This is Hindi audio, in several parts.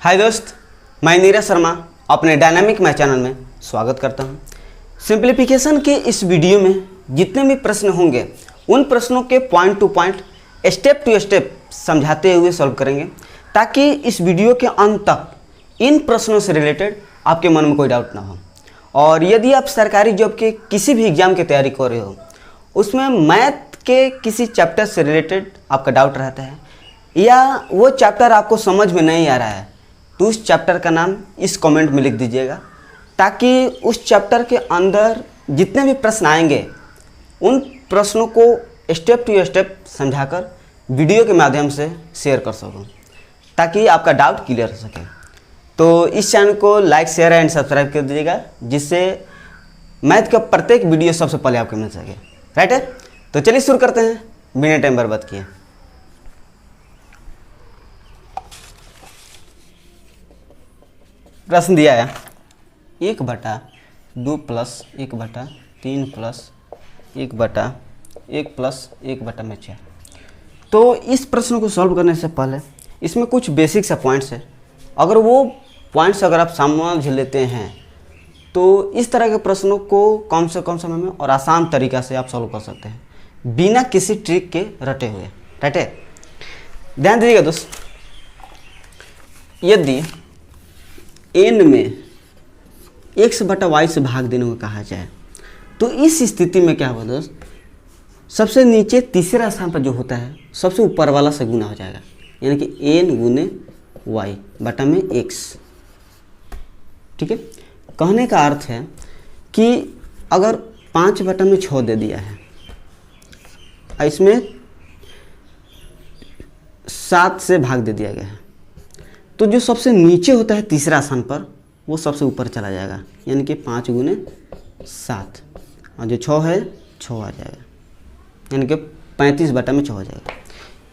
हाय दोस्त, मैं नीरज शर्मा अपने डायनामिक मैथ चैनल में स्वागत करता हूं। सिंप्लीफिकेशन के इस वीडियो में जितने भी प्रश्न होंगे उन प्रश्नों के point to point step to step समझाते हुए सॉल्व करेंगे, ताकि इस वीडियो के अंत तक इन प्रश्नों से रिलेटेड आपके मन में कोई डाउट ना हो। और यदि आप सरकारी जॉब के किसी भी एग्ज़ाम की तैयारी कर रहे हो, उसमें मैथ के किसी चैप्टर से रिलेटेड आपका डाउट रहता है या वो चैप्टर आपको समझ में नहीं आ रहा है, तो उस चैप्टर का नाम इस कमेंट में लिख दीजिएगा, ताकि उस चैप्टर के अंदर जितने भी प्रश्न आएंगे उन प्रश्नों को स्टेप टू स्टेप समझाकर वीडियो के माध्यम से शेयर कर सकूं, ताकि आपका डाउट क्लियर हो सके। तो इस चैनल को लाइक, शेयर एंड सब्सक्राइब कर दीजिएगा, जिससे मैथ का प्रत्येक वीडियो सबसे पहले आपको मिल सके। राइट है? तो चलिए शुरू करते हैं बिना टाइम बर्बाद किए। प्रश्न दिया है 1/2 प्लस 1/3 प्लस 1/1 प्लस 1/4। तो इस प्रश्न को सॉल्व करने से पहले इसमें कुछ बेसिक सा पॉइंट्स है। अगर वो पॉइंट्स अगर आप समझ लेते हैं तो इस तरह के प्रश्नों को कम से कम समय में और आसान तरीक़ा से आप सॉल्व कर सकते हैं, बिना किसी ट्रिक के रटे हुए। राइट है? ध्यान दीजिएगा दोस्त, यदि n में x/y से भाग देने को कहा जाए तो इस स्थिति में क्या होगा दोस्त, सबसे नीचे तीसरा स्थान पर जो होता है सबसे ऊपर वाला से गुना हो जाएगा, यानी कि n गुने y बटा में x। ठीक है? कहने का अर्थ है कि अगर 5/6 दे दिया है, इसमें 7 से भाग दे दिया गया है, तो जो सबसे नीचे होता है तीसरा स्थान पर वो सबसे ऊपर चला जाएगा, यानी कि 5 गुने 7, और जो 6 है 6 आ जाएगा, यानी कि 35/6 हो जाएगा।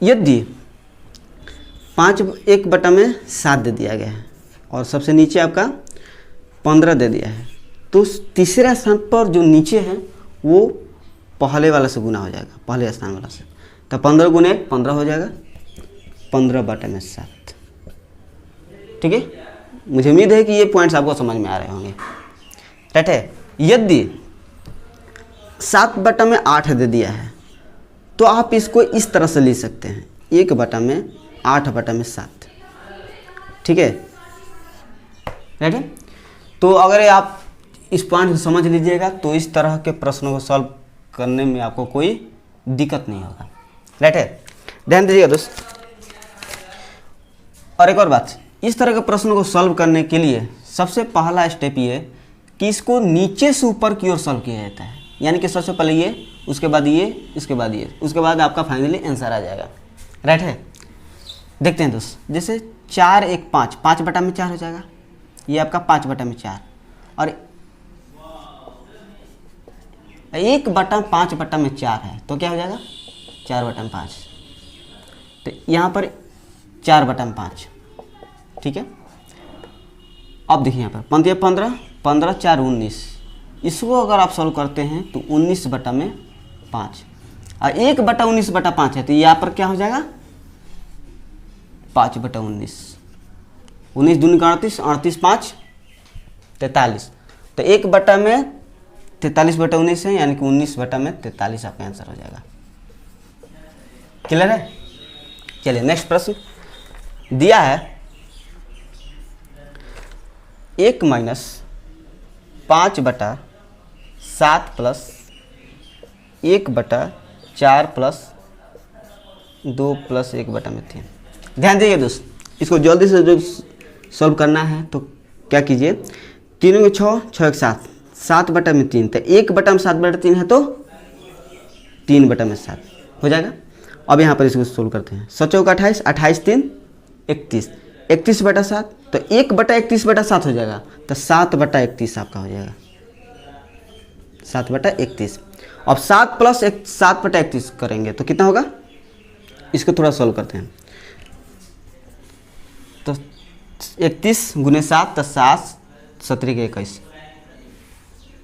यदि 1/7 दे दिया गया है और सबसे नीचे आपका 15 दे दिया है, तो तीसरा स्थान पर जो नीचे है वो पहले वाला से गुना हो जाएगा, पहले स्थान वाला से। तो 15 गुने 15 हो जाएगा, 15/7। ठीक है? मुझे उम्मीद है कि ये पॉइंट्स आपको समझ में आ रहे होंगे। राइट है? यदि 7/8 दे दिया है तो आप इसको इस तरह से ले सकते हैं, 1/8/7। ठीक है? राइट है? तो अगर आप इस पॉइंट को समझ लीजिएगा तो इस तरह के प्रश्नों को सॉल्व करने में आपको कोई दिक्कत नहीं होगा। राइट है? ध्यान दीजिएगा दोस्त। और एक और बात, इस तरह के प्रश्नों को सॉल्व करने के लिए सबसे पहला स्टेप ये है कि इसको नीचे से ऊपर की ओर सॉल्व किया जाता है, यानी कि सबसे पहले ये, उसके बाद ये, इसके बाद ये, उसके बाद आपका फाइनली आंसर आ जाएगा। राइट है? देखते हैं दोस्त, जैसे 4 1 5, 5/4 हो जाएगा, ये आपका 5/4, और 1/5/4 है तो क्या हो जाएगा 4/5, तो यहाँ पर 4/5। ठीक है? अब देखिए यहाँ पर 15 15 4 19, इसको अगर आप सॉल्व करते हैं तो 19/5, और 1/19/5 है तो यहाँ पर क्या हो जाएगा 5/19। 19 दूनी का 38, 38 5 43, तो 1/43/19 है, यानी कि 19/43 आपका आंसर हो जाएगा। क्लियर है? चलिए नेक्स्ट प्रश्न दिया है 1 - 5/7 प्लस 1/4 प्लस 2 प्लस 1/3। ध्यान दीजिए दोस्त, इसको जल्दी से जो सॉल्व करना है तो क्या कीजिए, 3 में 6, 6 1 7, 7/3, तो 1/7/3 है तो 3/7 हो जाएगा। अब यहाँ पर इसको सोल्व करते हैं, 7 चौका 28, 28 3 31, 31/7, तो 1/31/7 हो जाएगा, तो 7/31 आपका हो जाएगा, 7/31। अब 7 प्लस 7/31 करेंगे तो कितना होगा, इसको थोड़ा सॉल्व करते हैं। तो 31 गुने 7, तो 7 17 के 21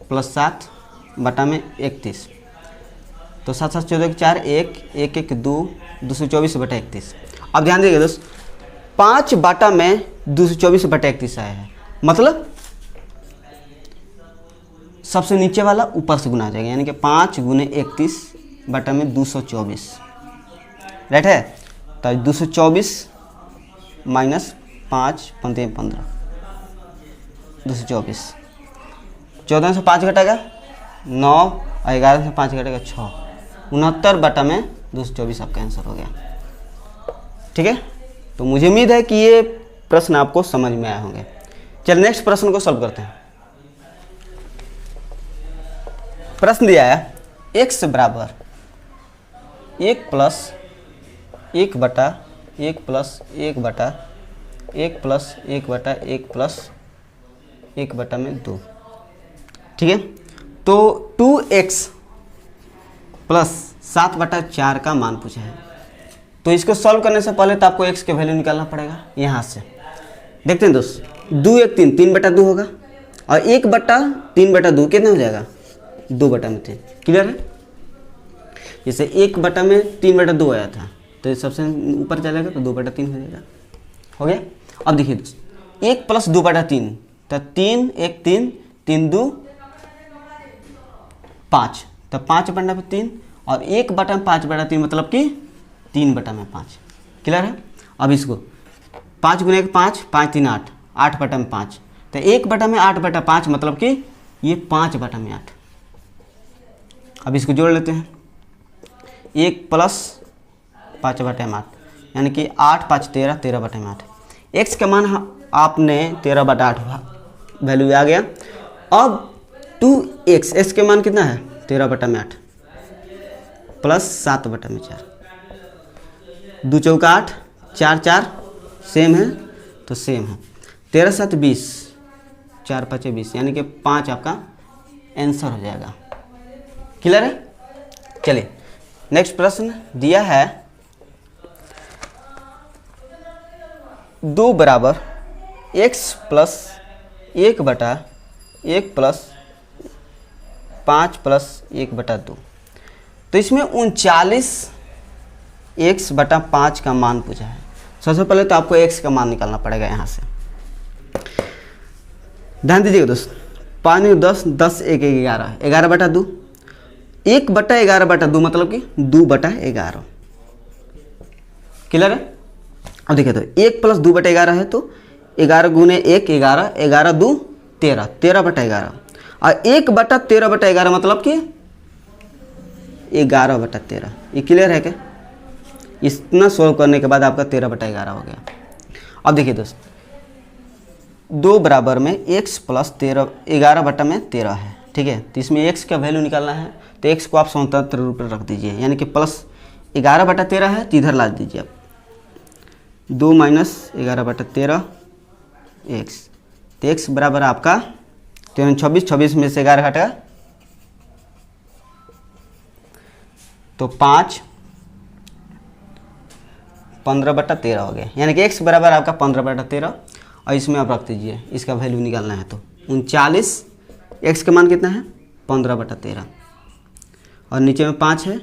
प्लस 7/31, तो 7 7 14 4 1 1 1 2 224/31। अब ध्यान दीजिए दोस्त, 5 बाटा में 224/31 आया है, मतलब सबसे नीचे वाला ऊपर से गुना आ जाएगा, यानी कि 5 × 31/224, राइट है। तो 224 माइनस 5 15 15, 224, 14 से 5 घटेगा 9 और 11 से 5 घटेगा 6, 69/224 आपका आंसर हो गया। ठीक है, तो मुझे उम्मीद है कि ये प्रश्न आपको समझ में आए होंगे। चलिए नेक्स्ट प्रश्न को सॉल्व करते हैं। प्रश्न दिया है x बराबर 1 प्लस 1 बटा 1 प्लस 1 बटा 1 प्लस 1 बटा 1 प्लस 1 बटा में 2। ठीक है, तो 2x प्लस 7/4 का मान पूछा है। तो इसको सॉल्व करने से पहले तो आपको x के वैल्यू निकालना पड़ेगा यहाँ से। देखते हैं दोस्त, 2 1 3, 3/2 होगा, और 1/3/2 कितना हो जाएगा 2/3। क्लियर है, जैसे 1/3/2 आया था तो ये सबसे ऊपर चलेगा तो 2/3 हो जाएगा। हो गया। अब देखिए दोस्त, 1 प्लस 2/3 तो 3 1 3, 3 2 5, तो 5/3, और 1/5/3 मतलब कि 3/5। क्लियर है। अब इसको 5 × 1 5, 5 3 8, 8/5, तो 1/8/5 मतलब कि ये 5/8। अब इसको जोड़ लेते हैं, 1 प्लस 5/8, यानी कि 8 5 13, 13/8। x का मान आपने 13/8 वैल्यू आ गया। अब 2x, x के मान कितना है 13/8 प्लस 7/4, 2 चौका 8, 4 4 सेम है तो सेम है, 13 7 20, 4 5 20, यानी कि 5 आपका आंसर हो जाएगा। क्लियर है। चलिए नेक्स्ट प्रश्न दिया है 2 बराबर x प्लस 1 बटा 1 प्लस 5 प्लस 1/2। तो इसमें 39x/5 का मान पूछा है। सबसे पहले तो आपको x का मान निकालना पड़ेगा यहाँ से। ध्यान दीजिएगा दोस्त, 5 10 10 1 11, 11/2, 1/11/2 मतलब कि 2/11। क्लियर है। अब देखिए, तो 1 प्लस 2/11 है तो 11 × 1 11, 11 2 13, 13/11, और 1/13/11 मतलब कि 11/13। ये क्लियर है क्या। इतना सोल्व करने के बाद आपका 13/11 हो गया। अब देखिए दोस्त, 2 बराबर में x प्लस 11/13 है। ठीक है, तो इसमें x का वैल्यू निकालना है, तो x को आप स्वतंत्र रूप में रख दीजिए, यानी कि प्लस 11/13 है तो इधर ला दीजिए आप, 2 - 11/13 x, तो x बराबर आपका 26, 26 में से 11 घटेगा तो 5, 15/13 हो गया, यानी कि x बराबर आपका 15/13। और इसमें आप रख दीजिए, इसका वैल्यू निकालना है तो 39, x का मान कितना है 15/13, और नीचे में 5 है,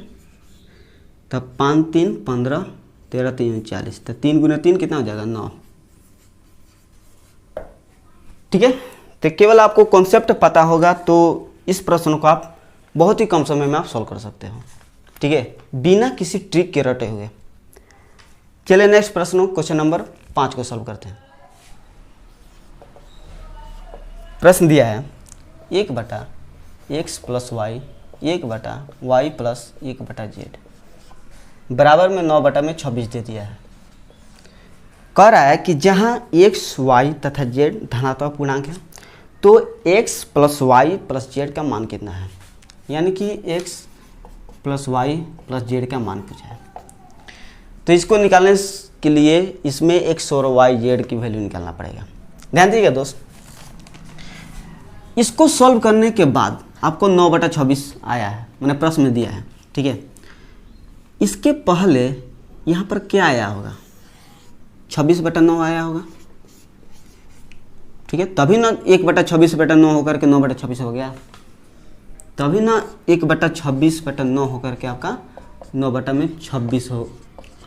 तब 5 3 15, 13 3 39, तो 3 × 3 कितना हो जाएगा 9। ठीक है, तो केवल आपको कॉन्सेप्ट पता होगा तो इस प्रश्न को आप बहुत ही कम समय में आप सॉल्व कर सकते हो। ठीक है, बिना किसी ट्रिक के रटे हुए। चलिए नेक्स्ट प्रश्न, क्वेश्चन नंबर 5 को सॉल्व करते हैं। प्रश्न दिया है 1/x + y, 1/y + 1/z बराबर में 9/26 दे दिया है। कह रहा है कि जहाँ x, y तथा z धनात्मक पूर्णांक है तो x + y + z का मान कितना है, यानी कि x + y + z का मान पूछा है। तो इसको निकालने के लिए इसमें x और y z की वैल्यू निकालना पड़ेगा। ध्यान दीजिएगा दोस्त, इसको सॉल्व करने के बाद आपको 9/26 आया है, मैंने प्रश्न में दिया है। ठीक है, इसके पहले यहाँ पर क्या आया होगा 26/9 आया होगा। ठीक है, तभी ना 1/26/9 होकर के 9/26 हो गया, तभी ना 1/26/9 होकर के आपका 9/26 हो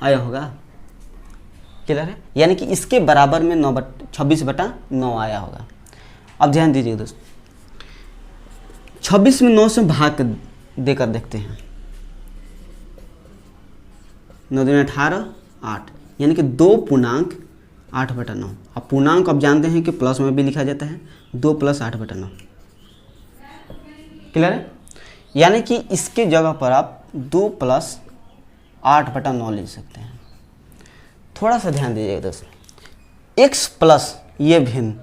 आया होगा। क्लियर है, यानी कि इसके बराबर में 26/9 आया होगा। अब ध्यान दीजिए दोस्त, 26 में 9 से भाग देकर देखते हैं। 9 दूनी 18, 8, यानी कि 2 पूर्णांक 8/9। अब पूर्णांक आप जानते हैं कि प्लस में भी लिखा जाता है, 2 + 8/9। क्लियर है, यानी कि इसके जगह पर आप 2 + 8/9 लिख सकते हैं। थोड़ा सा ध्यान दीजिएगा दोस्तों, x प्लस ये भिन्न,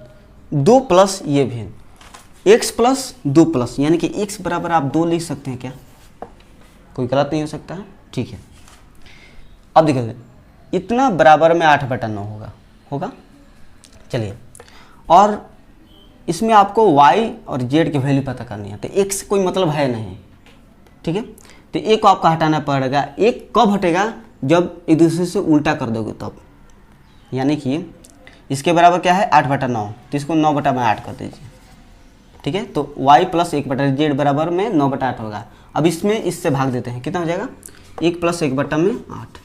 2 प्लस ये भिन्न, x प्लस 2 प्लस, यानी कि x बराबर आप 2 लिख सकते हैं क्या? कोई गलत नहीं हो सकता है, ठीक है। अब देखिए इतना बराबर में 8/9 होगा। चलिए, और इसमें आपको y और z की वैल्यू पता करनी है, तो एक से कोई मतलब है नहीं, ठीक है। तो एक को आपको हटाना पड़ेगा। एक कब हटेगा? जब एक दूसरे से उल्टा कर दोगे तब। यानी कि इसके बराबर क्या है? 8/9, तो इसको 9/8 कर दीजिए, ठीक है। तो y + 1/z बराबर में 9/8 होगा। अब इसमें इससे भाग देते हैं, कितना हो जाएगा? 1 + 1/8।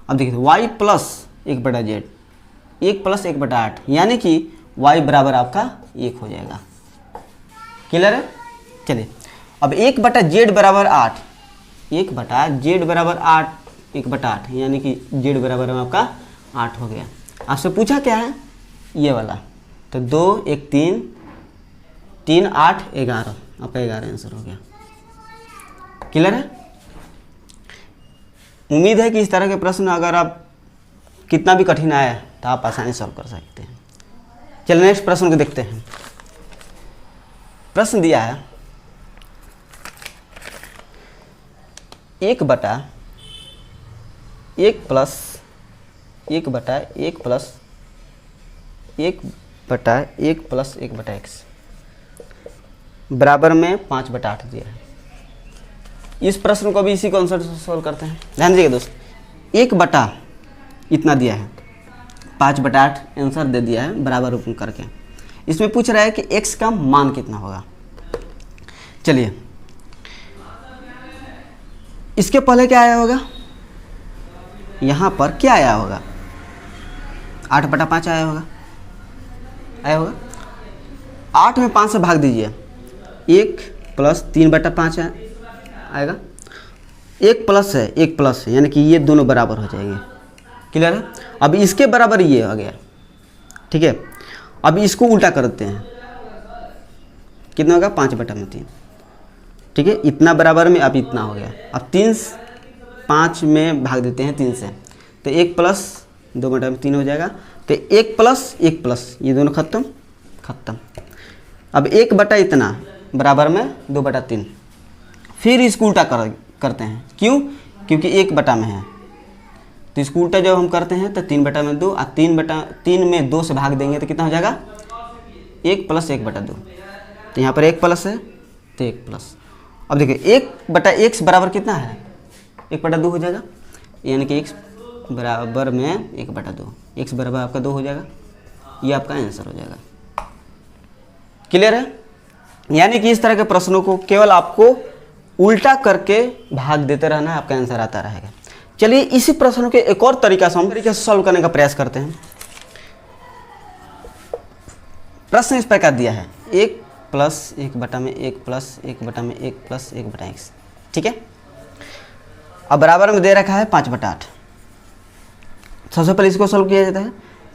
अब देखिए y + 1/z, 1 + 1/8, यानी कि y बराबर आपका 1 हो जाएगा। क्लियर है? चलिए, अब 1/z बराबर 8, 1/z बराबर 8, 1/8, यानी कि z बराबर में आपका 8 हो गया। आपसे पूछा क्या है? ये वाला, तो 2 1 3, 3 8 11, आपका 11 आंसर हो गया। क्लियर है? उम्मीद है कि इस तरह के प्रश्न अगर आप कितना भी कठिन आया तो आप आसानी से सॉल्व कर सकते हैं। चलिए नेक्स्ट प्रश्न को देखते हैं। प्रश्न दिया है 1 बटा 1 प्लस 1 बटा 1 प्लस 1 बटा 1 प्लस 1 बटा x बराबर में 5/8 दिया है। इस प्रश्न को भी इसी कॉन्सेप्ट से सॉल्व करते हैं। ध्यान दीजिएगा दोस्त, 1 बटा इतना दिया है, 5/8 आंसर दे दिया है बराबर रूप में करके। इसमें पूछ रहा है कि x का मान कितना होगा। चलिए, इसके पहले क्या आया होगा? यहाँ पर क्या आया होगा? 8/5 आया होगा, 8 में 5 से भाग दीजिए, 1 + 3/5 आएगा। 1 प्लस है, 1 प्लस है, यानी कि ये दोनों बराबर हो जाएंगे। क्लियर है? अब इसके बराबर ये हो गया, ठीक है। अब इसको उल्टा करते हैं, कितना होगा? 5/3, ठीक है। इतना बराबर में अब इतना हो गया। अब 3 5 में भाग देते हैं 3 से, तो 1 + 2/3 हो जाएगा। तो 1 + 1 प्लस, ये दोनों खत्म। अब 1 बटा इतना बराबर में 2/3, फिर इसको उल्टा करते हैं। क्यों? क्योंकि 1 बटा में है, तो इसको उल्टा जब हम करते हैं तो 3/2, और 3 में 2 से भाग देंगे तो कितना हो जाएगा? 1 + 1/2। तो यहाँ पर 1 प्लस है, तो 1 प्लस। अब देखिए 1/x बराबर कितना है? 1/2 हो जाएगा, यानी कि x बराबर में 1/2, x बराबर आपका 2 हो जाएगा। ये आपका आंसर हो जाएगा। क्लियर है? यानी कि इस तरह के प्रश्नों को केवल आपको उल्टा करके भाग देते रहना है, आपका आंसर आता रहेगा। चलिए, इसी प्रश्नों के एक और तरीका से हम सॉल्व करने का प्रयास करते हैं। प्रश्न इस प्रकार दिया है, 1 + 1/1 + 1/1 + 1/x, ठीक है। अब बराबर में दे रखा है 5/8। सबसे पहले इसको सॉल्व किया जाता है,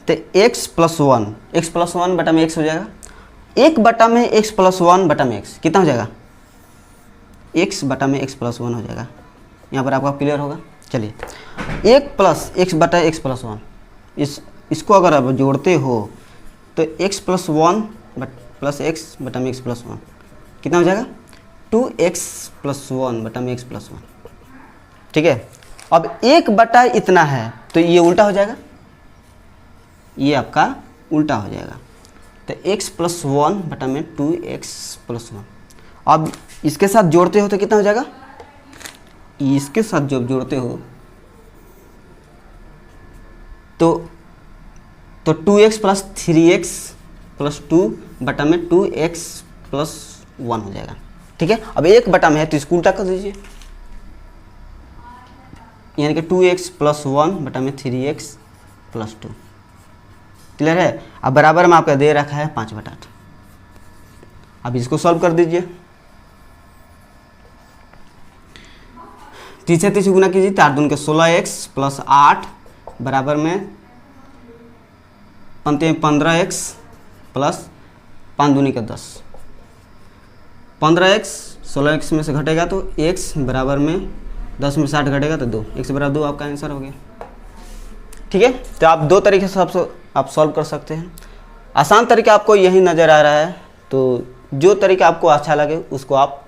तो x + 1, x + 1/x हो जाएगा। 1/x + 1/x कितना हो जाएगा? x/x + 1 हो जाएगा। यहाँ पर आपका क्लियर होगा। चलिए, 1 + x/x + 1, इसको अगर आप जोड़ते हो तो x + 1 + x/x + 1 कितना हो जाएगा? 2x + 1/x + 1, ठीक है। अब 1 बटा इतना है, तो ये उल्टा हो जाएगा, ये आपका उल्टा हो जाएगा। तो x + 1/2x + 1। अब इसके साथ जोड़ते हो तो कितना हो जाएगा? इसके साथ जब जोड़ते हो तो 2x + 3x + 2/2x + 1 हो जाएगा, ठीक है। अब 1 बटा में है तो इसको उल्टा कर दीजिए, यानी कि 2x + 1/3x +2। क्लियर है। अब बराबर में आपका दे रखा है 5/8। अब इसको सॉल्व कर दीजिए। 3 से 3 गुना कीजिए, 4 दूनी के 16x + 8 बराबर में 15x + 5 दूनी के 10। 15x 16x में से घटेगा तो x बराबर में 10 में 60 घटेगा तो 2, x बराबर 2 आपका आंसर हो गया। ठीक है, तो आप 2 तरीके से आप सॉल्व कर सकते हैं। आसान तरीका आपको यही नज़र आ रहा है, तो जो तरीका आपको अच्छा लगे उसको आप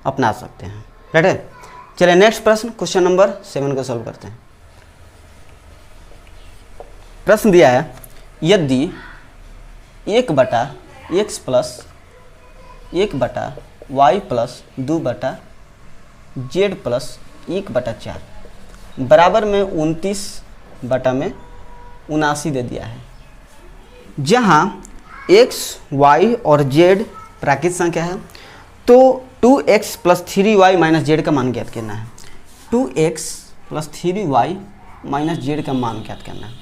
अपना सकते हैं। राइट है। चलिए नेक्स्ट प्रश्न, क्वेश्चन नंबर 7 को सॉल्व करते हैं। प्रश्न दिया है, यदि 1/x + 1/y + 2/z + 1/4 बराबर में 29/79 दे दिया है, जहाँ x, y और z प्राकृत संख्या है, तो 2x + 3y - z का मान ज्ञात करना है। 2x + 3y - z का मान ज्ञात करना है।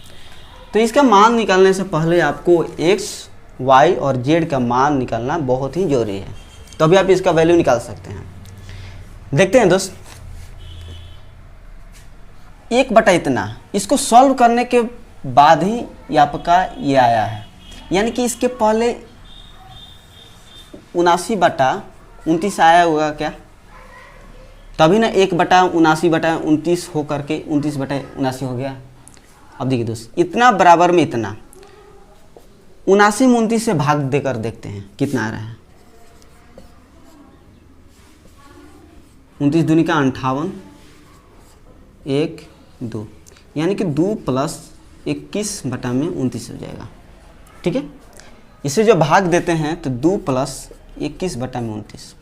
तो इसका मान निकालने से पहले आपको x, y और z का मान निकालना बहुत ही जरूरी है, तभी आप इसका वैल्यू निकाल सकते हैं। देखते हैं दोस्त, 1/इतना, इसको सॉल्व करने के बाद ही आपका ये आया है, यानी कि इसके पहले 79/29 आया होगा क्या, तभी ना 1/79/29 हो करके 29/79 हो गया। अब देखिए दोस्त, इतना बराबर में इतना 79 में 29 से भाग देकर देखते हैं कितना आ रहा है। 29 दूनी का 58, 1 2, यानी कि 2 + 21/29 हो जाएगा। ठीक है, इसे जो भाग देते हैं तो 2 + 21/29।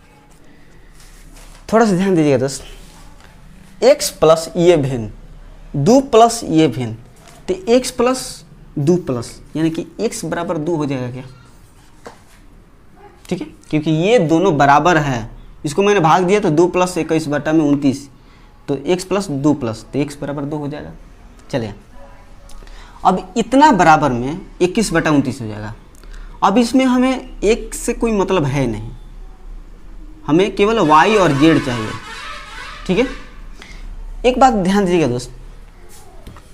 थोड़ा सा ध्यान दीजिएगा दोस्त, x प्लस ये भिन्न, 2 + ये भिन्न, तो x + 2 यानी कि x बराबर 2 हो जाएगा क्या। ठीक है, क्योंकि ये दोनों बराबर है, इसको मैंने भाग दिया तो 2 + 21/29, तो x + 2 तो x बराबर 2 हो जाएगा। चलिए, अब इतना बराबर में 21/29 हो जाएगा। अब इसमें हमें एक से कोई मतलब है नहीं, हमें केवल y और z चाहिए। ठीक है, एक बात ध्यान दीजिएगा दोस्त,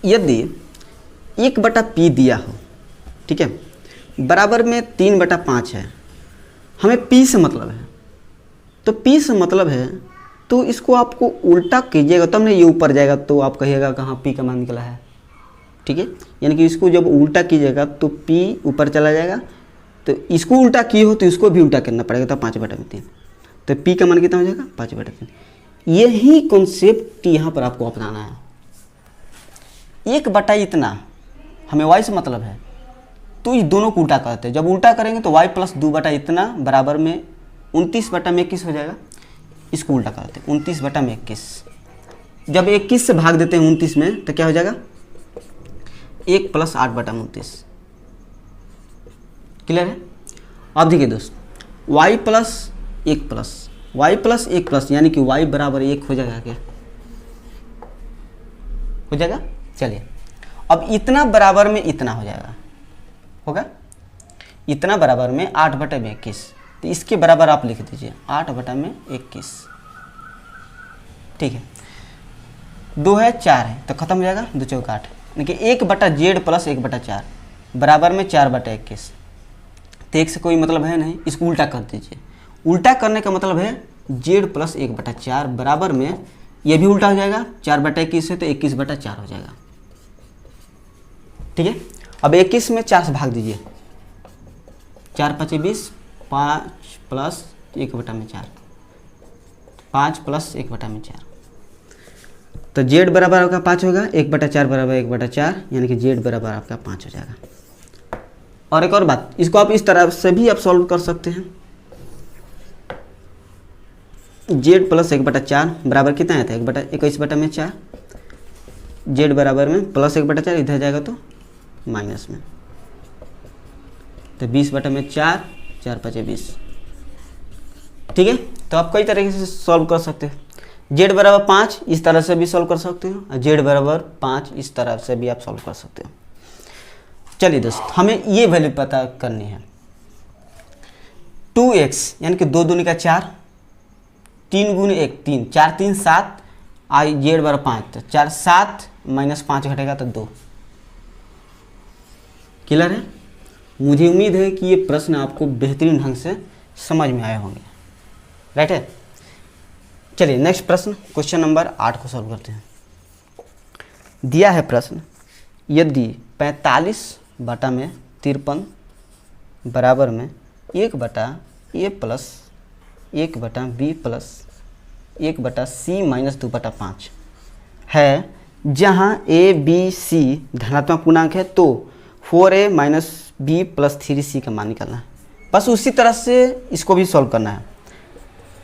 यदि 1/p दिया हो, ठीक है, बराबर में 3/5 है, हमें p से मतलब है, तो p से मतलब है तो इसको आपको उल्टा कीजिएगा तब ना ये ऊपर जाएगा, तो आप कहिएगा कहाँ p का मान निकला है। ठीक है, यानी कि इसको जब उल्टा कीजिएगा तो p ऊपर चला जाएगा, तो इसको उल्टा किए हो तो इसको भी उल्टा करना पड़ेगा, तो 5/3, तो p का मान कितना हो जाएगा 5/3। यही कॉन्सेप्ट यहाँ पर आपको अपनाना है। 1/इतना हमें y से मतलब है, तो इस दोनों को उल्टा करते हैं, जब उल्टा करेंगे तो y + 2/इतना बराबर में 29/21 हो जाएगा। इसको उल्टा करते हैं 29/21, जब 21 से भाग देते हैं 29 में तो क्या हो जाएगा 1 + 8/29। क्लियर है। अब देखिए दोस्त, y + 1 यानी कि y बराबर 1 हो जाएगा क्या, हो जाएगा। चलिए, अब इतना बराबर में इतना हो जाएगा, होगा इतना बराबर में 8/21, तो इसके बराबर आप लिख दीजिए 8/21। ठीक है, 2 है 4 है तो खत्म हो जाएगा, 2 चौका 8, यानी कि 1/z + 1/4 बराबर में 4/21। तो एक से कोई मतलब है नहीं, इसको उल्टा कर दीजिए। उल्टा करने का मतलब है z + 1/4 बराबर में, ये भी उल्टा हो जाएगा, 4/21 है तो 21/4 हो जाएगा। ठीक है, अब 21 में 4 से भाग दीजिए, 4 × 5 = 20, 5 + 1/4, 5 + 1/4, तो z बराबर आपका 5 होगा, 1/4 बराबर 1/4, यानी कि z बराबर आपका 5 हो जाएगा। और एक और बात, इसको आप इस तरह से भी आप सॉल्व कर सकते हैं। z + 1/4 बराबर कितना आता है 21/4, z बराबर में +1/4 इधर जाएगा तो माइनस में, तो 20/4, 4 × 5 = 20। ठीक है, तो आप कई तरीके से सॉल्व कर सकते हैं। z बराबर 5 इस तरह से भी सॉल्व कर सकते हो, और z बराबर 5 इस तरह से भी आप सॉल्व कर सकते हो। चलिए दोस्त, हमें ये वैल्यू पता करनी है। 2x यानी कि 2 दूनी का 4, 3 गुने 1 3, 4 3 7, आई जेड बराबर 5, तो 4 7 माइनस 5 घटेगा तो 2। क्लियर है? मुझे उम्मीद है कि ये प्रश्न आपको बेहतरीन ढंग से समझ में आए होंगे। राइट है? चलिए नेक्स्ट प्रश्न, क्वेश्चन नंबर 8 को सॉल्व करते हैं। दिया है प्रश्न, यदि 45 बटा में 53 बराबर में 1 बटा a प्लस 1 बटा b प्लस 1 बटा c माइनस 2 बटा 5 है, जहाँ a b c धनात्मक पूर्णांक है, तो 4a minus b plus 3c का मान निकालना है। बस उसी तरह से इसको भी सॉल्व करना है।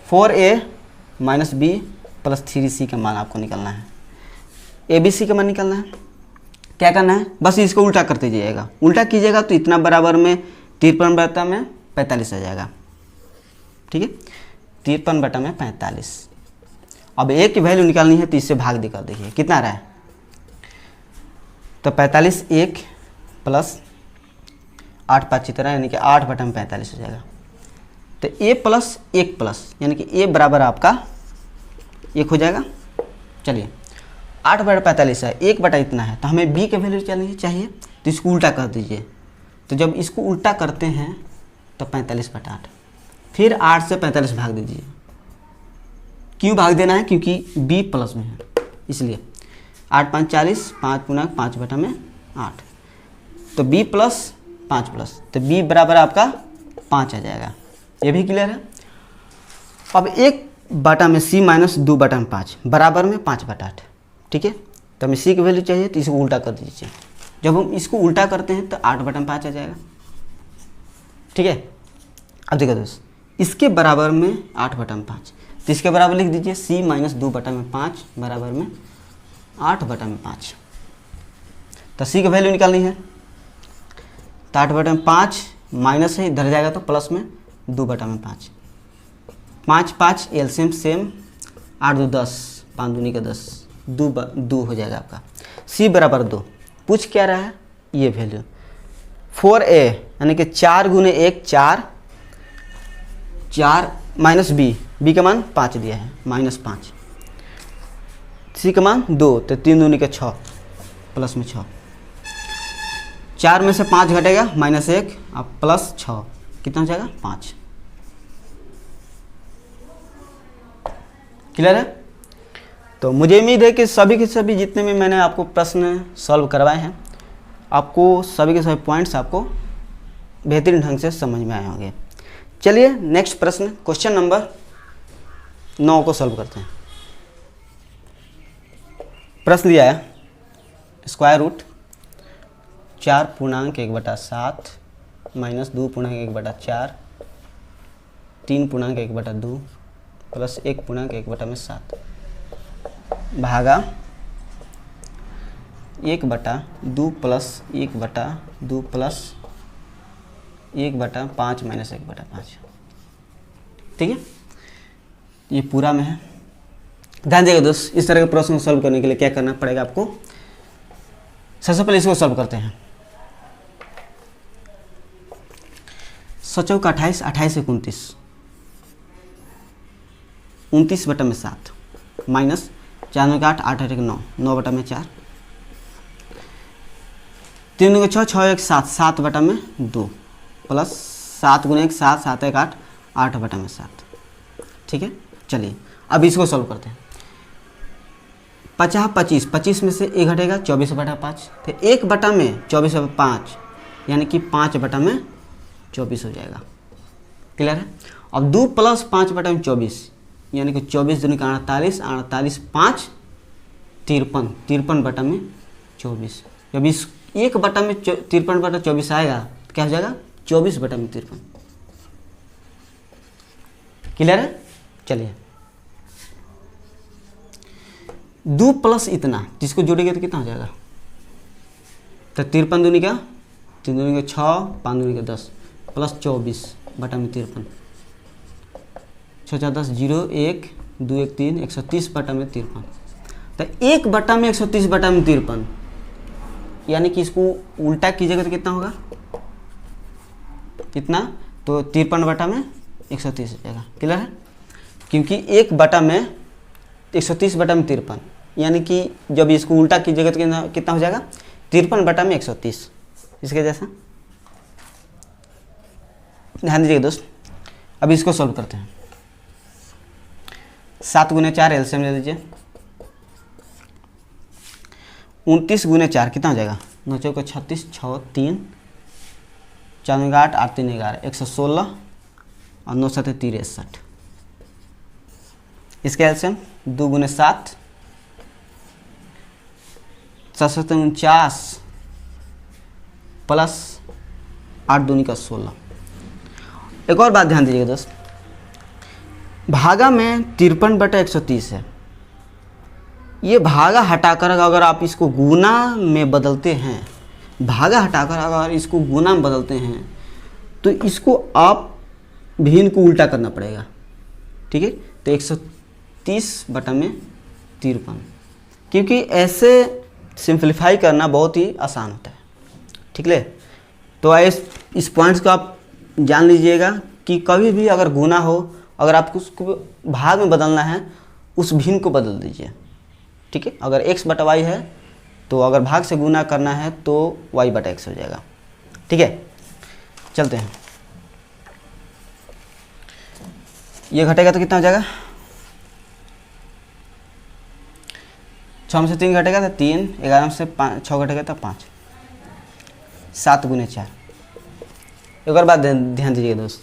4a minus b plus 3c का मान आपको निकालना है। ए बी सी का मान निकालना है। क्या करना है? बस इसको उल्टा करते जाइएगा। उल्टा कीजिएगा तो इतना बराबर में 53 बटा में 45 आ जाएगा। ठीक है, 53 बटा में 45। अब ए की वैल्यू निकालनी है तो इससे भाग देकर देखिए कितना आ रहा है। तो 45 1 प्लस 8 5 चित्रा यानी कि 8 बटा में 45 हो जाएगा। तो ए प्लस 1 प्लस यानी कि ए बराबर आपका 1 हो जाएगा। चलिए 8 बटा 45 है, 1 बटा इतना है, तो हमें b के वैल्यू चाहिए, तो इसको उल्टा कर दीजिए। तो जब इसको उल्टा करते हैं तो 45 बटा 8, फिर 8 से 45 भाग दीजिए। क्यों भाग देना है? क्योंकि b प्लस में है, इसलिए 8 5 40, 5 पूर्णांक 5 बटा में 8, तो b प्लस 5 प्लस, तो b बराबर आपका 5 आ जाएगा। ये भी क्लियर है? अब 1 बटा में c माइनस 2 बटा में 5 बराबर में 5 बटा 8। ठीक है, तो हमें सी की वैल्यू चाहिए, तो इसको उल्टा कर दीजिए। जब हम इसको उल्टा करते हैं तो 8 बटा में 5 आ जाएगा। ठीक है, अब देखो दोस्त, इसके बराबर में 8 बटा में 5, तो इसके बराबर लिख दीजिए सी माइनस 2 बटा में 5 बराबर में 8 बटा में 5। तो सी की वैल्यू निकालनी है, तो 8 बटा में 5 माइनस है, इधर जाएगा तो प्लस में 2 बटा में 5, 5 5 एलसीएम सेम, 8 2 10, 5 दूनी का 10, 2 हो जाएगा आपका। c बराबर 2 पूछ क्या रहा है? ये वैल्यू 4a यानी कि 4 गुने 1 4, 4 माइनस b का मान 5 दिया है, माइनस 5, c का मान 2, तो 3 दूनी का 6 प्लस में 6, 4 में से 5 घटेगा माइनस 1 अब प्लस 6, कितना हो जाएगा? 5। क्लियर है? तो मुझे उम्मीद है कि सभी के सभी जितने भी मैंने आपको प्रश्न सॉल्व करवाए हैं, आपको सभी के सभी पॉइंट्स आपको बेहतरीन ढंग से समझ में आए होंगे। चलिए नेक्स्ट प्रश्न, क्वेश्चन नंबर 9 को सॉल्व करते हैं। प्रश्न दिया है, स्क्वायर रूट 4 पूर्णांक 1 बटा 7 माइनस 2 पूर्णांक 1 बटा 4, 3 पूर्णांक 1 बटा 2 प्लस 1 पूर्णांक 1 बटा में 7 भागा 1 बटा 2 प्लस 1 बटा 2 प्लस 1 बटा 5 माइनस 1 बटा 5। ठीक है, ये पूरा में है। ध्यान देगा दोस्त, इस तरह के प्रश्न सॉल्व करने के लिए क्या करना पड़ेगा आपको? सबसे पहले इसको सॉल्व करते हैं। 7 का 28, 28 से 29, 29 बटा में 7 माइनस 4 का 8, 8 8 9, 9 बटा में 4, 3 का 6, 6 1 7, 7 बटा में 2 प्लस 7 गुने 1 7, 7 1 8, 8 बटा में 7। ठीक है, चलिए अब इसको सॉल्व करते हैं। 50 25, 25 में से 1 घटेगा 24 बटा 5, तो 1 बटा में 24 बटा 5 यानी कि 5 बटा में 24 हो जाएगा। क्लियर है? अब 2 प्लस 5 बटा में 24 यानी कि 24 दूनी का 48, 48 5 53, 53 बटा में 24। जब इस 1 बटा में 53 बटा 24 आएगा तो क्या हो जाएगा? 24 बटा में 53। क्लियर है? चलिए 2 प्लस इतना जिसको जोड़ेंगे तो कितना हो जाएगा? तो 53 दूनी का 3 दूनी का 6, 5 दूनी का 10 प्लस 24 बटा में 53, 6 4 10 0 1 2 1 3, 130 बटा में 53। तो 1 बटा में 130 बटा में 53 यानी कि इसको उल्टा कीजिएगा तो कितना होगा, कितना, तो 53 बटा में 130 हो जाएगा। क्लियर है, क्योंकि 1 बटा में 130 बटा में 53, यानी कि जब इसको उल्टा कीजिएगा तो कितना हो जाएगा, 53 बटा में 130, इसके जैसा। ध्यान दीजिएगा दोस्त, अब इसको सॉल्व करते हैं। 7 गुने 4 एलसीएम ले लीजिए, 29 गुने 4 कितना हो जाएगा, 9 चौको 36, 6 3 4 9 8 8 3 11, 116 और 9 7 63। इसका एलसीएम 2 गुने 7 749 प्लस 8 दूनी का 16। एक और बात ध्यान दीजिएगा दोस्त, भागा में 53 बटा 130 है, ये भागा हटाकर अगर आप इसको गुना में बदलते हैं, भागा हटाकर अगर इसको गुना में बदलते हैं तो इसको आप भिन्न को उल्टा करना पड़ेगा। ठीक है, तो 130 बटा में 53, क्योंकि ऐसे सिंप्लीफाई करना बहुत ही आसान होता है। ठीक है, तो इस पॉइंट्स को आप जान लीजिएगा कि कभी भी अगर गुना हो, अगर आपको उसको भाग में बदलना है, उस भिन्न को बदल दीजिए। ठीक है, अगर x बटा y है तो अगर भाग से गुना करना है तो y बटा x हो जाएगा। ठीक है, चलते हैं। ये घटेगा तो कितना हो जाएगा, 6 में से 3 घटेगा तो 3, 11 में से 6 घटेगा तो 5, 7 गुने 4। एक और बात ध्यान दीजिएगा दोस्त,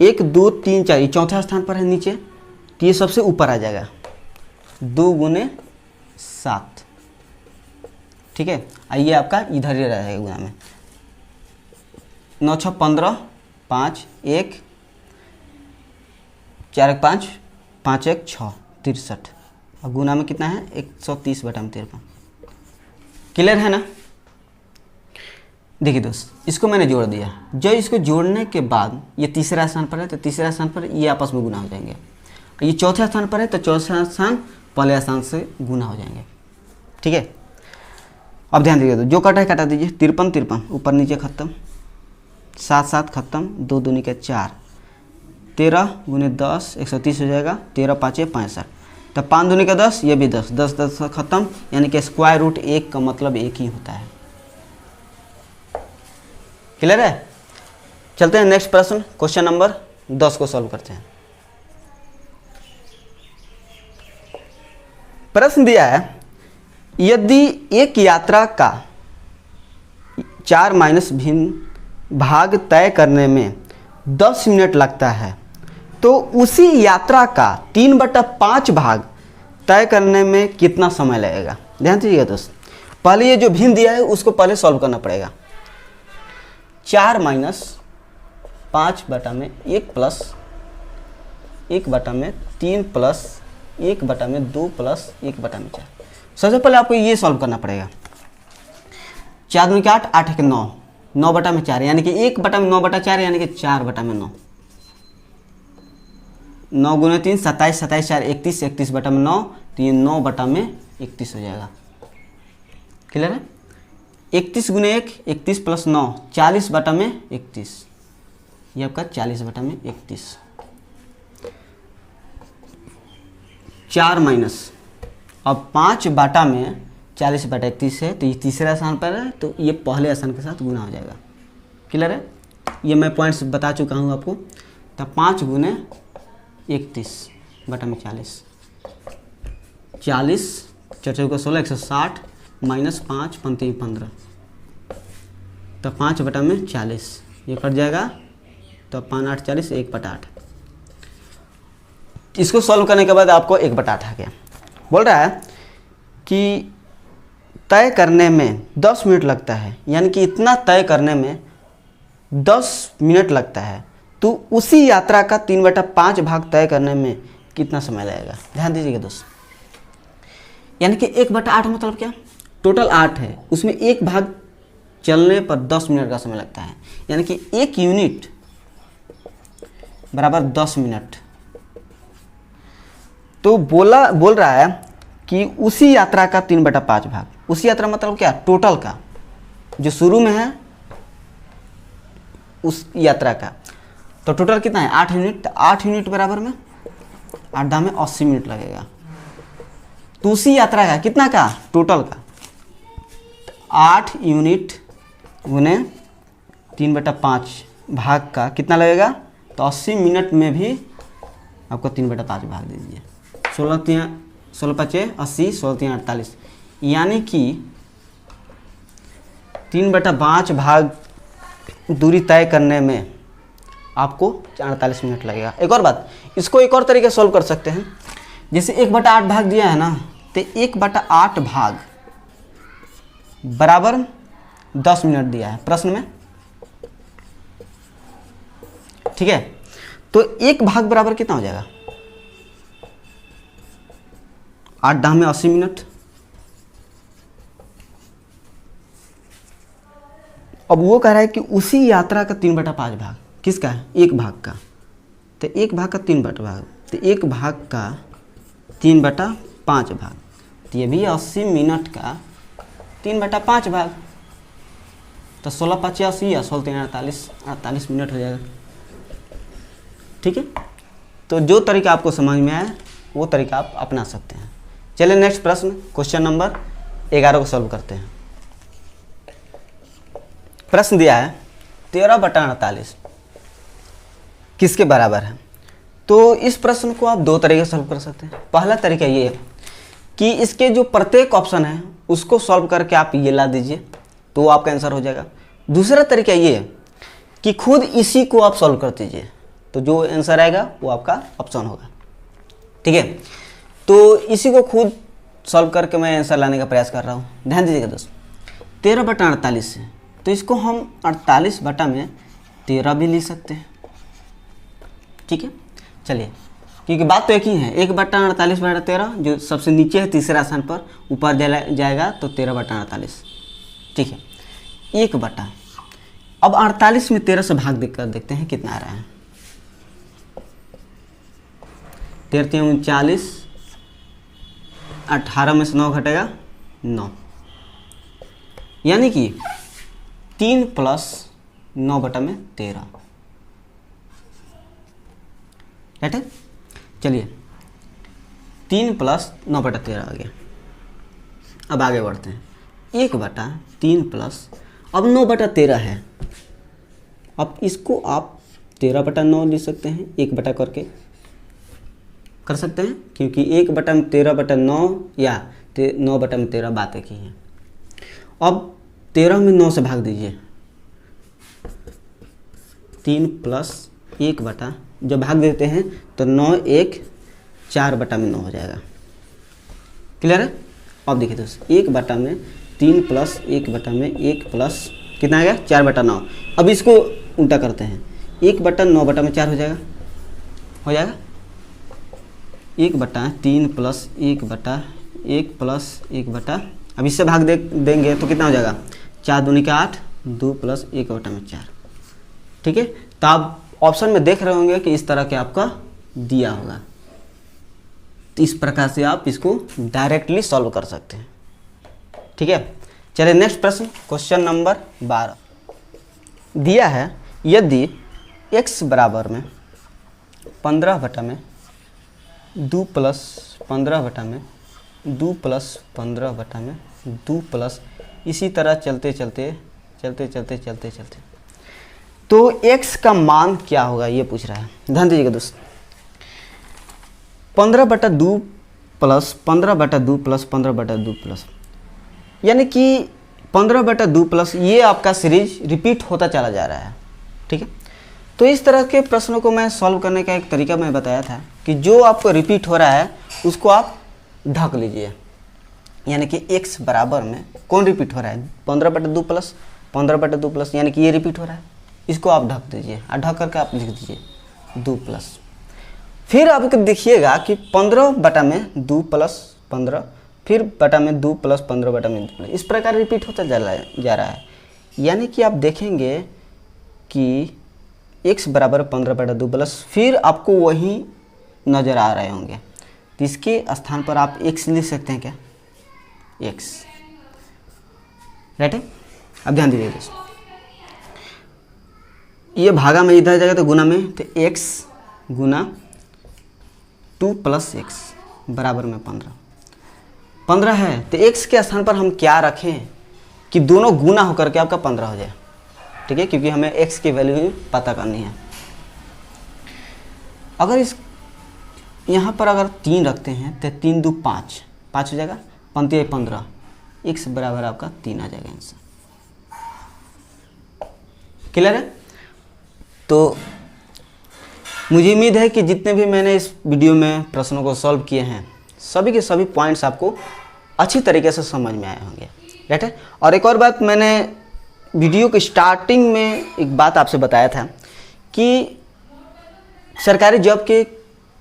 1 2 3 4 ये चौथे स्थान पर है नीचे, तो ये सबसे ऊपर आ जाएगा, 2 गुने 7। ठीक है, आइए आपका इधर ही रहेगा गुना में, 9 6 15, 5 1 4 1 5 5 1 6 63, और गुना में कितना है 130 बटा में 53। क्लियर है ना। देखिए दोस्त, इसको मैंने जोड़ दिया, जो इसको जोड़ने के बाद ये तीसरा स्थान पर है तो तीसरा स्थान पर ये आपस में गुना हो जाएंगे, ये चौथे स्थान पर है तो चौथा स्थान पहले स्थान से गुना हो जाएंगे। ठीक है, अब ध्यान दीजिए, जो कटा है कटा दीजिए, 53 53 ऊपर नीचे खत्म, 7 7 खत्म, 2 दूनी का 4, 13 गुने 10 130 हो जाएगा, 13 5 65, तो 5 दूनी का 10, ये भी 10 10 10 खत्म, यानी कि स्क्वायर रूट 1 का मतलब 1 ही होता है। क्लियर है, चलते हैं नेक्स्ट प्रश्न, क्वेश्चन नंबर 10 को सॉल्व करते हैं। प्रश्न दिया है, यदि एक यात्रा का 4 माइनस भिन्न भाग तय करने में 10 मिनट लगता है तो उसी यात्रा का 3/5 भाग तय करने में कितना समय लगेगा। ध्यान दीजिएगा दोस्त, पहले ये जो भिन्न दिया है उसको पहले सॉल्व करना पड़ेगा। 4 माइनस 5 बटा में 1 प्लस 1 बटा में 3 प्लस 1 बटा में 2 प्लस 1 बटा में 4। सबसे पहले आपको ये सॉल्व करना पड़ेगा। 4 दूनी के 8 8 के 9 9 बटा में 4, यानी कि 1 बटा में 9 बटा 4, यानी कि 4 बटा में 9, 9 गुने 3 27 27 4 31 31 बटा में 9, तो ये 9 बटा में 31 हो जाएगा। क्लियर है, 31 गुने 1 31 प्लस 9 40 बटा में 31, ये आपका 40 बटा में 31। 4 माइनस, अब 5 बटा में 40 बटा 31 है, तो ये तीसरा स्थान पर है, तो ये पहले स्थान के साथ गुना हो जाएगा। क्लियर है, ये मैं पॉइंट्स बता चुका हूँ आपको। तो 5 गुने 31 बटा में 40, 40 4 को 16 160 माइनस 5 पंती 15, तो 5 बटा में 40, ये कट जाएगा, तो 5 8 40 1 बटा 8। इसको सॉल्व करने के बाद आपको 1 बटा 8 आ गया। बोल रहा है कि तय करने में 10 मिनट लगता है, यानी कि इतना तय करने में 10 मिनट लगता है, तो उसी यात्रा का 3/5 भाग तय करने में कितना समय लगेगा। ध्यान दीजिएगा दोस्त, यानी कि 1/8 मतलब क्या, टोटल 8 है, उसमें एक भाग चलने पर 10 मिनट का समय लगता है, यानी कि 1 यूनिट बराबर 10 मिनट। तो बोल रहा है कि उसी यात्रा का 3/5 भाग, उसी यात्रा मतलब क्या, टोटल का, जो शुरू में है उस यात्रा का। तो टोटल कितना है 8 यूनिट, तो 8 यूनिट बराबर में 8 दाम में 80 मिनट लगेगा। तो उसी यात्रा का कितना का टोटल का 8 यूनिट गुने 3/5 भाग का कितना लगेगा, तो 80 मिनट में भी आपको 3/5 भाग दीजिए। 16×5 80, 16×3 48, यानी कि 3/5 भाग दूरी तय करने में आपको 48 मिनट लगेगा। एक और बात, इसको एक और तरीके से सॉल्व कर सकते हैं। जैसे 1/8 भाग दिया है ना, तो 1/8 भाग बराबर 10 मिनट दिया है प्रश्न में, ठीक है। तो 1 भाग बराबर कितना हो जाएगा 8 दाम में 80 मिनट। अब वो कह रहा है कि उसी यात्रा का 3/5 भाग किसका है, 1 भाग का। तो 1 भाग का 3/5 भाग, तो 1 भाग का 3/5 भाग, तो ये भी 80 मिनट का 3/5 भाग। तो 16×5 80 या 16×3 48 मिनट हो जाएगा, ठीक है। तो जो तरीका आपको समझ में आया वो तरीका आप अपना सकते हैं। चलिए नेक्स्ट प्रश्न, क्वेश्चन नंबर 11 को सॉल्व करते हैं। प्रश्न दिया है 13/48 किसके बराबर है। तो इस प्रश्न को आप दो तरीके से सॉल्व कर सकते हैं। पहला तरीका ये है कि इसके जो प्रत्येक ऑप्शन है उसको सॉल्व करके आप ये ला दीजिए, तो आपका आंसर हो जाएगा। दूसरा तरीका ये है कि खुद इसी को आप सॉल्व कर दीजिए, तो जो आंसर आएगा वो आपका ऑप्शन होगा, ठीक है। तो इसी को खुद सॉल्व करके मैं आंसर लाने का प्रयास कर रहा हूँ। ध्यान दीजिएगा दोस्त, 13/48 है, तो इसको हम 48/13 भी लिख सकते हैं, ठीक है। चलिए, क्योंकि बात तो एक ही है, 1/48/13 जो सबसे नीचे है तीसरा स्थान पर, ऊपर जाएगा तो 13/48, ठीक है। 1/, अब 48 में 13 से भाग देकर देखते हैं कितना आ रहा है। 13×3 = 40, 18 में से 9 घटेगा 9, यानी कि 3 + 9/13, राइट है। चलिए 3 + 9/13 आ गया। अब आगे बढ़ते हैं, 1/3 + अब 9/13 है। अब इसको आप 13/9 लिख सकते हैं, 1 करके कर सकते हैं, क्योंकि 1/13/9 या 9/13 बात एक ही है। अब 13 में 9 से भाग दीजिए, 3 + 1 जब भाग देते हैं तो 9 1 4/9 हो जाएगा, क्लियर है। अब देखिए दोस्त, 1/3 + 1/1 प्लस कितना आ गया 4/9। अब इसको उल्टा करते हैं, 1/9/4 हो जाएगा, 1/3 + 1/1 प्लस 1/, अब इससे भाग देंगे तो कितना हो जाएगा 4 दूनी का 8, 2 + 1/4, ठीक है। तो आप ऑप्शन में देख रहे होंगे कि इस तरह के आपका दिया होगा, तो इस प्रकार से आप इसको डायरेक्टली सॉल्व कर सकते हैं, ठीक है। चलिए नेक्स्ट प्रश्न, क्वेश्चन नंबर 12 दिया है, यदि x बराबर में 15/2 + 15/2 + 15/2 प्लस इसी तरह चलते तो x का मान क्या होगा ये पूछ रहा है। ध्यान दीजिएगा दोस्त, 15/2 + 15/2 + 15/2 प्लस, यानी कि 15/2 प्लस ये आपका सीरीज रिपीट होता चला जा रहा है, ठीक है। तो इस तरह के प्रश्नों को मैं सॉल्व करने का एक तरीका मैं बताया था कि जो आपको रिपीट हो रहा है उसको आप ढक लीजिए, यानी कि x बराबर में कौन रिपीट हो रहा है 15/2 + 15/2 प्लस, यानी कि ये रिपीट हो रहा है, इसको आप ढक दीजिए और ढक करके आप लिख दीजिए 2 प्लस। फिर आप देखिएगा कि 15/2 + 15, फिर बटा में 2 + 15/2, इस प्रकार रिपीट होता जा रहा है। यानी कि आप देखेंगे कि x बराबर 15/2 प्लस, फिर आपको वही नज़र आ रहे होंगे, तो इसके स्थान पर आप x लिख सकते हैं क्या, x, राइट है। अब ध्यान दीजिए दोस्तों, ये भागा में इधर जाएगा तो गुना में, तो x गुना 2 + x बराबर में 15 है। तो x के स्थान पर हम क्या रखें कि दोनों गुना होकर के आपका 15 हो जाए, ठीक है, क्योंकि हमें x की वैल्यू पता करनी है। अगर इस यहाँ पर अगर 3 रखते हैं तो 3 2 5 हो जाएगा, 5 15, x बराबर आपका 3 आ जाएगा आंसर। क्लियर है? तो मुझे उम्मीद है कि जितने भी मैंने इस वीडियो में प्रश्नों को सॉल्व किए हैं, सभी के सभी पॉइंट्स आपको अच्छी तरीके से समझ में आए होंगे, राइट है। और एक और बात, मैंने वीडियो के स्टार्टिंग में एक बात आपसे बताया था कि सरकारी जॉब के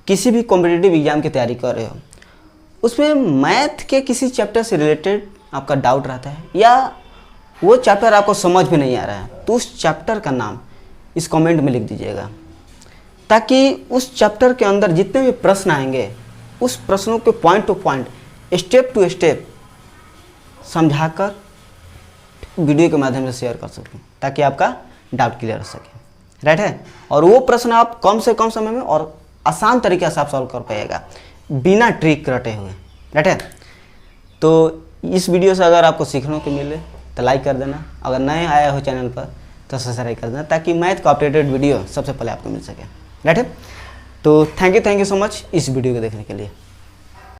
किसी भी कॉम्पिटिटिव एग्जाम की तैयारी कर रहे हो, उसमें मैथ के किसी चैप्टर से रिलेटेड आपका डाउट रहता है या वो चैप्टर आपको समझ में नहीं आ रहा है, तो उस चैप्टर का नाम इस कमेंट में लिख दीजिएगा, ताकि उस चैप्टर के अंदर जितने भी प्रश्न आएंगे उस प्रश्नों के point to point, step to step समझाकर वीडियो के माध्यम से शेयर कर सकूं, ताकि आपका डाउट क्लियर हो सके, राइट है। और वो प्रश्न आप कम से कम समय में और आसान तरीके से आप सॉल्व कर पाइएगा, बिना ट्रिक रटे हुए, राइट है। तो इस वीडियो से अगर आपको सीखने को मिले तो लाइक कर देना, अगर नए आया हो चैनल पर तो सब्सक्राइब कर देना, ताकि मैथ का अपडेटेड वीडियो सबसे पहले आपको मिल सके, राइट है। तो थैंक यू सो मच इस वीडियो को देखने के लिए।